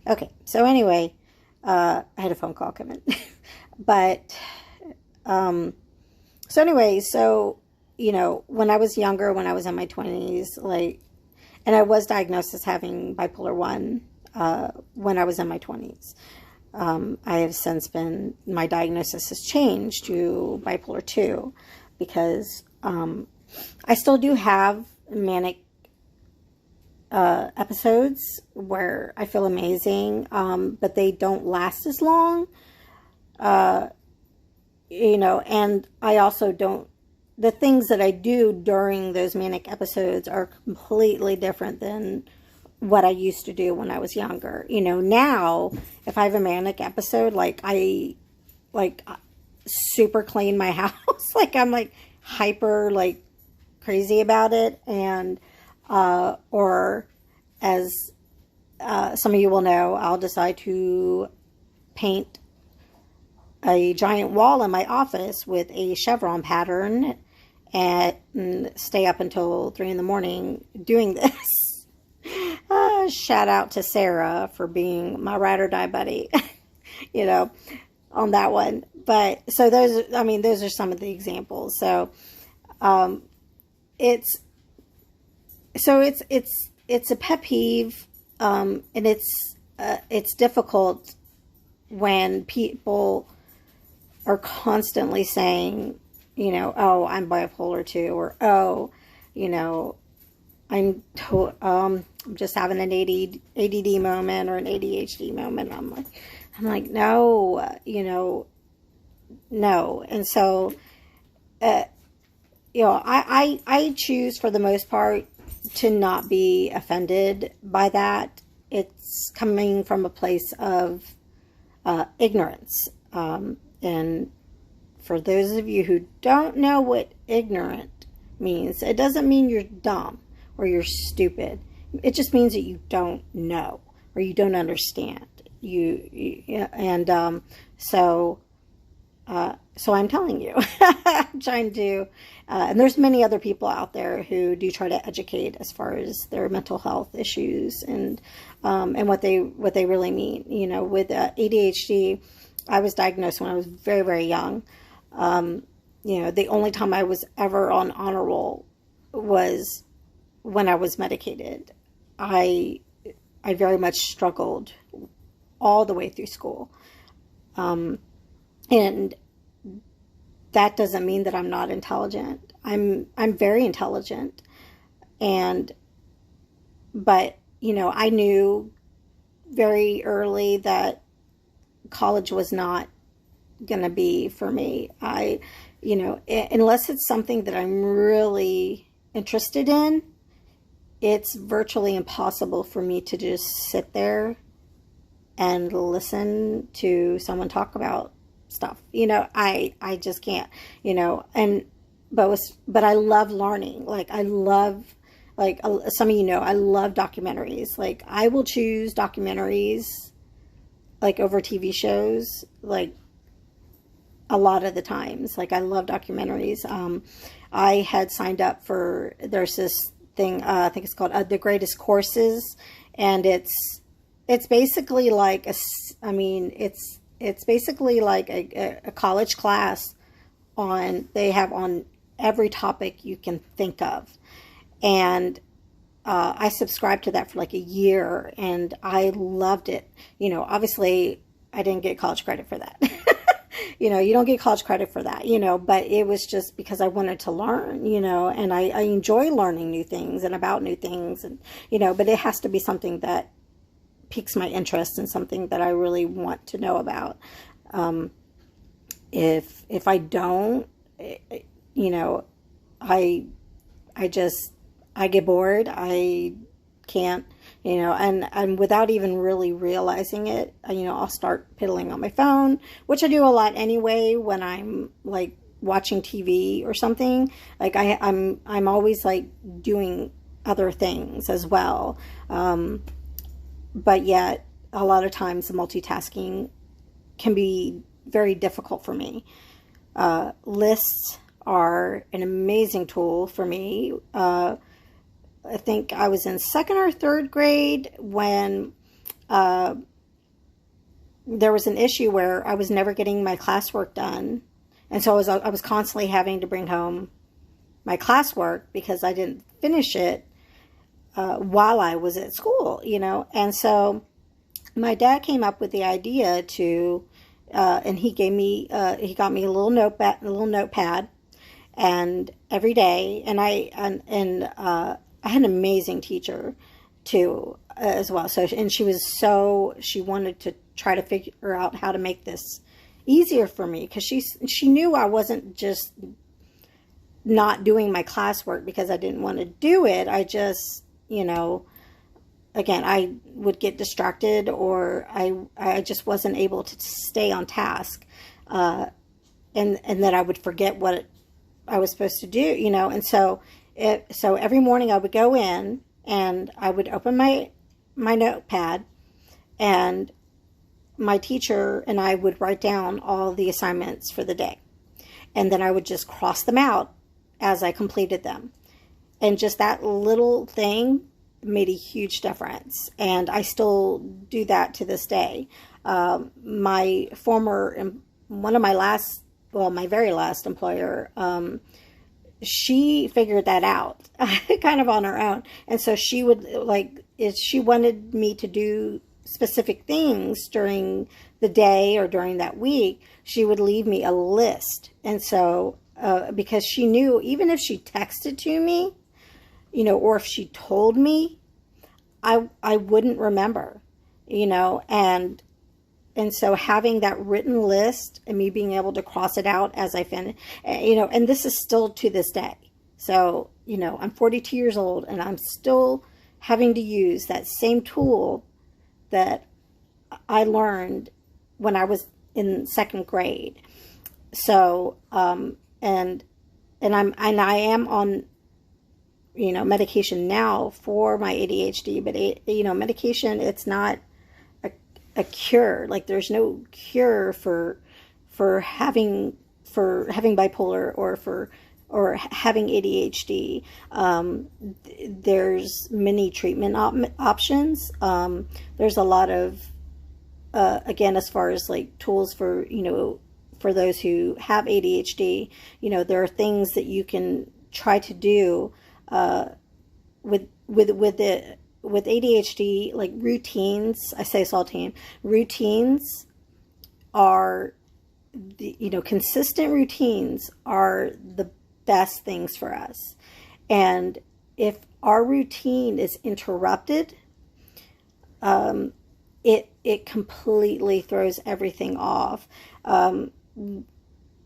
Okay, so anyway, I had a phone call come in. But, um, so anyway, so, when I was younger, when I was in my 20s, like, and I was diagnosed as having bipolar 1 when I was in my 20s. I have since my diagnosis has changed to bipolar 2 because I still do have manic episodes where I feel amazing, but they don't last as long. Uh, and I also don't, the things that I do during those manic episodes are completely different than what I used to do when I was younger. Now, if I have a manic episode, like, super clean my house. Like, I'm like hyper, like, crazy about it. And, or as some of you will know, I'll decide to paint a giant wall in my office with a chevron pattern and stay up until 3 in the morning doing this. Shout out to Sarah for being my ride or die buddy, you know, on that one. But so those are some of the examples. So, um, it's, it's a pet peeve. And it's difficult when people are constantly saying, oh, I'm bipolar 2, or, oh, you know, I'm just having an ADD moment or an ADHD moment. I'm like, no, no. And so, uh, I choose for the most part to not be offended by that. It's coming from a place of ignorance. And for those of you who don't know what ignorant means, it doesn't mean you're dumb or you're stupid. It just means that you don't know or you don't understand. So I'm telling you, I'm trying to, and there's many other people out there who do try to educate as far as their mental health issues and what they really mean. With ADHD, I was diagnosed when I was very, very young. The only time I was ever on honor roll was when I was medicated. I very much struggled all the way through school. And that doesn't mean that I'm not intelligent. I'm very intelligent. But I knew very early that college was not going to be for me. Unless it's something that I'm really interested in, it's virtually impossible for me to just sit there and listen to someone talk about stuff. I just can't, but I love learning. Some of I love documentaries. Like, I will choose documentaries, like, over TV shows, like, a lot of the times. Like, I love documentaries. I had signed up for, there's this thing, I think it's called The Greatest Courses, and it's basically like it's basically like a college class they have on every topic you can think of. And I subscribed to that for like a year, and I loved it. Obviously, I didn't get college credit for that. You don't get college credit for that, but it was just because I wanted to learn, and I enjoy learning new things and about new things, and, but it has to be something that piques my interest and something that I really want to know about. If I don't, I get bored. I can't, and without even really realizing it, I'll start piddling on my phone, which I do a lot anyway when I'm like watching TV or something. Like, I'm always like doing other things as well. But yet a lot of times the multitasking can be very difficult for me. Lists are an amazing tool for me. I think I was in second or third grade when there was an issue where I was never getting my classwork done. And so I was constantly having to bring home my classwork because I didn't finish it while I was at school, you know. And so my dad came up with the idea to, and he got me a little notepad, and every day, and I had an amazing teacher too, as well. So, and she wanted to try to figure out how to make this easier for me, because she knew I wasn't just not doing my classwork because I didn't want to do it. I just, you know, again, I would get distracted, or I just wasn't able to stay on task, and then I would forget what I was supposed to do, you know. And so every morning I would go in and I would open my notepad, and my teacher and I would write down all the assignments for the day, and then I would just cross them out as I completed them. And just that little thing made a huge difference, and I still do that to this day. My very last employer, she figured that out kind of on her own. And so she would, if she wanted me to do specific things during the day or during that week, she would leave me a list. And so, because she knew, even if she texted to me, you know, or if she told me, I wouldn't remember, you know. And so having that written list and me being able to cross it out as I finish, you know, and this is still to this day. So, you know, I'm 42 years old and I'm still having to use that same tool that I learned when I was in 2nd grade. So, and I am on, you know, medication now for my ADHD, but you know, medication, it's not a cure. Like, there's no cure for having bipolar or having ADHD. There's many treatment options. There's a lot of, again, as far as like tools for, you know, for those who have ADHD, you know, there are things that you can try to do with ADHD, like routines. I say this all the time. Routines are consistent routines are the best things for us. And if our routine is interrupted, it completely throws everything off.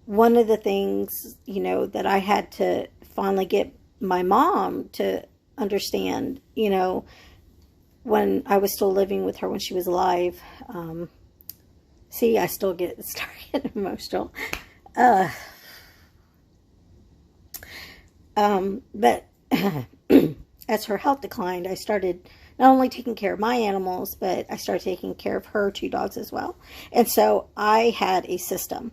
One of the things, you know, that I had to finally get my mom to understand, you know, when I was still living with her when she was alive. See, I still start emotional. But as her health declined, I started not only taking care of my animals, but I started taking care of her 2 dogs as well. And so I had a system.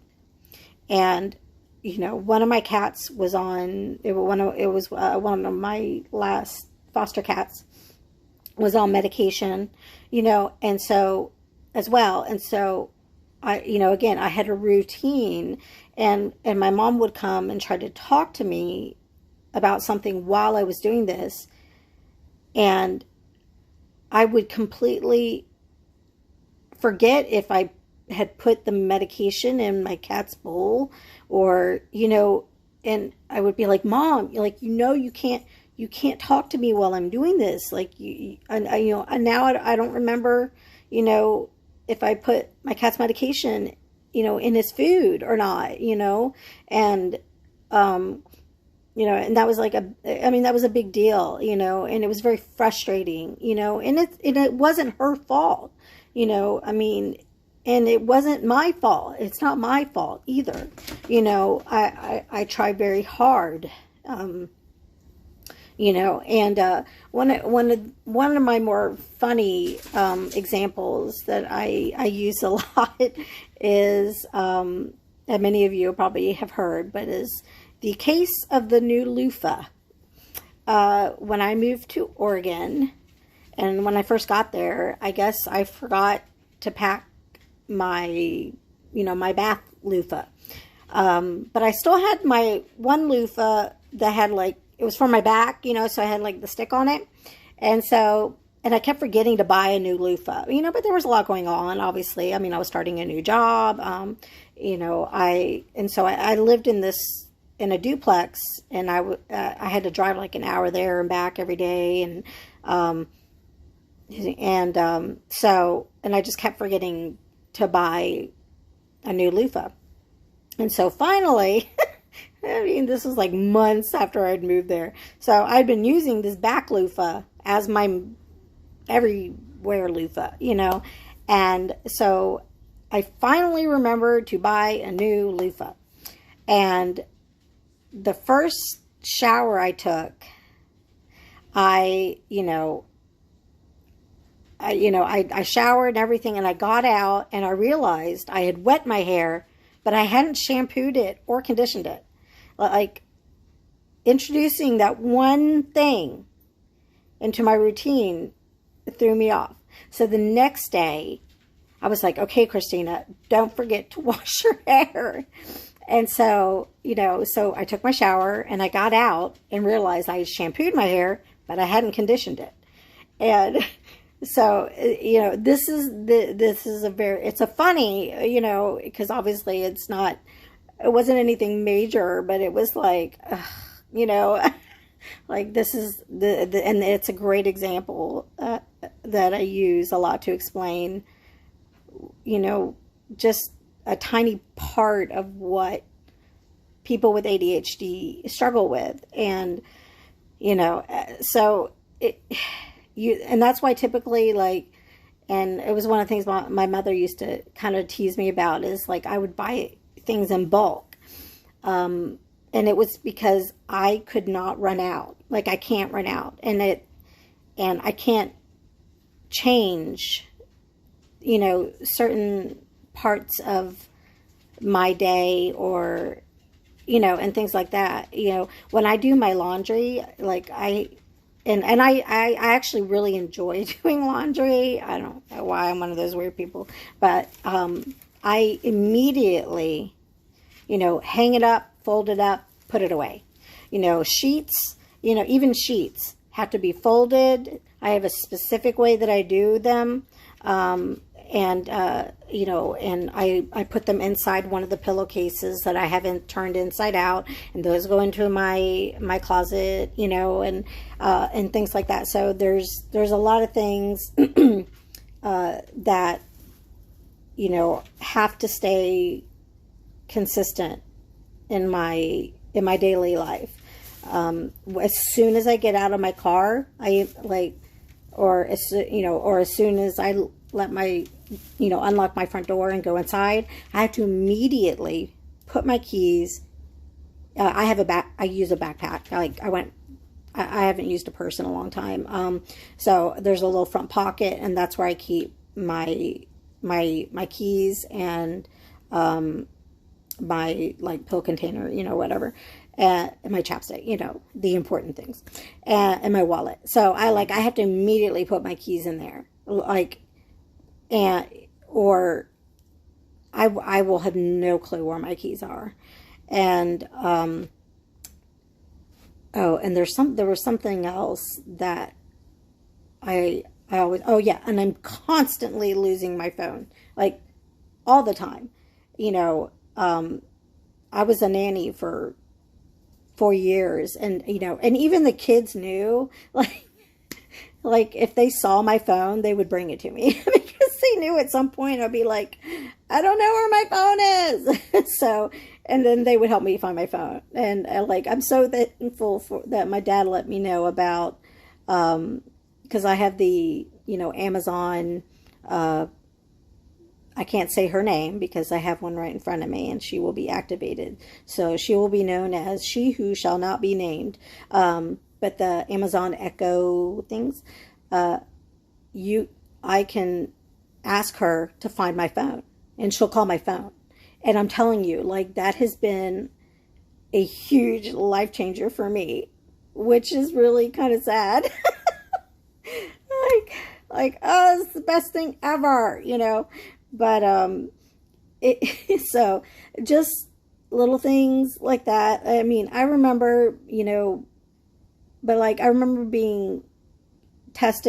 And, you know, one of my cats was one of my last foster cats was on medication, you know, and so as well. And so I, you know, again, I had a routine, and my mom would come and try to talk to me about something while I was doing this, and I would completely forget if I had put the medication in my cat's bowl, or, you know, and I would be like, Mom, like, you know, you can't talk to me while I'm doing this. Like, you know, and now I don't remember, you know, if I put my cat's medication, you know, in his food or not, you know. And, you know, and that was like that was a big deal, you know, and it was very frustrating, you know, and it wasn't her fault, you know, I mean, and it wasn't my fault. It's not my fault either. You know, I try very hard, you know, and one of my more funny examples that I use a lot is, and many of you probably have heard, but is the case of the new loofah. When I moved to Oregon, and when I first got there, I guess I forgot to pack my my bath loofah. But I still had my one loofah that had like, it was for my back, so I had like the stick on it. And so, and I kept forgetting to buy a new loofah, but there was a lot going on, obviously. I mean, I was starting a new job. I lived in a duplex, and I had to drive like an hour there and back every day. And I just kept forgetting to buy a new loofah. And so finally, I mean, this was like months after I'd moved there. So I'd been using this back loofah as my everywhere loofah, And so I finally remembered to buy a new loofah. And the first shower I took, I showered and everything, and I got out and I realized I had wet my hair, but I hadn't shampooed it or conditioned it. Like, introducing that one thing into my routine threw me off. So the next day, I was like, okay, Christina, don't forget to wash your hair. And so, so I took my shower and I got out and realized I had shampooed my hair, but I hadn't conditioned it. And so, it's a funny, because obviously it wasn't anything major, but it was like, like this is and it's a great example that I use a lot to explain, just a tiny part of what people with ADHD struggle with. And, so and that's why typically, like, and it was one of the things my mother used to kind of tease me about, is like, I would buy things in bulk. And it was because I could not run out. Like, I can't run out, and I can't change, certain parts of my day, or, and things like that. When I do my laundry, like I actually really enjoy doing laundry. I don't know why I'm one of those weird people, but I immediately, hang it up, fold it up, put it away. Sheets, even sheets have to be folded. I have a specific way that I do them. And I put them inside one of the pillowcases that I haven't turned inside out, and those go into my closet, and things like that. So there's a lot of things that have to stay consistent in my daily life. As soon as I get out of my car, or as soon as I let my, unlock my front door and go inside, I have to immediately put my keys. I use a backpack. I haven't used a purse in a long time. So there's a little front pocket, and that's where I keep my keys and, my pill container, whatever, and my chapstick, the important things, and my wallet. So I have to immediately put my keys in there, or I will have no clue where my keys are. And and there was something else that I always, and I'm constantly losing my phone, all the time. I was a nanny for 4 years, and and even the kids knew, if they saw my phone, they would bring it to me because they knew at some point I'd be like, I don't know where my phone is. So, and then they would help me find my phone. And I'm so thankful that my dad let me know about, because I have the, Amazon, I can't say her name because I have one right in front of me, and she will be activated. So she will be known as She Who Shall Not Be Named. But the Amazon Echo things, I can ask her to find my phone, and she'll call my phone. And I'm telling you, that has been a huge life changer for me, which is really kind of sad. Oh, it's the best thing ever, But so just little things like that. I mean, I remember, but like I remember being tested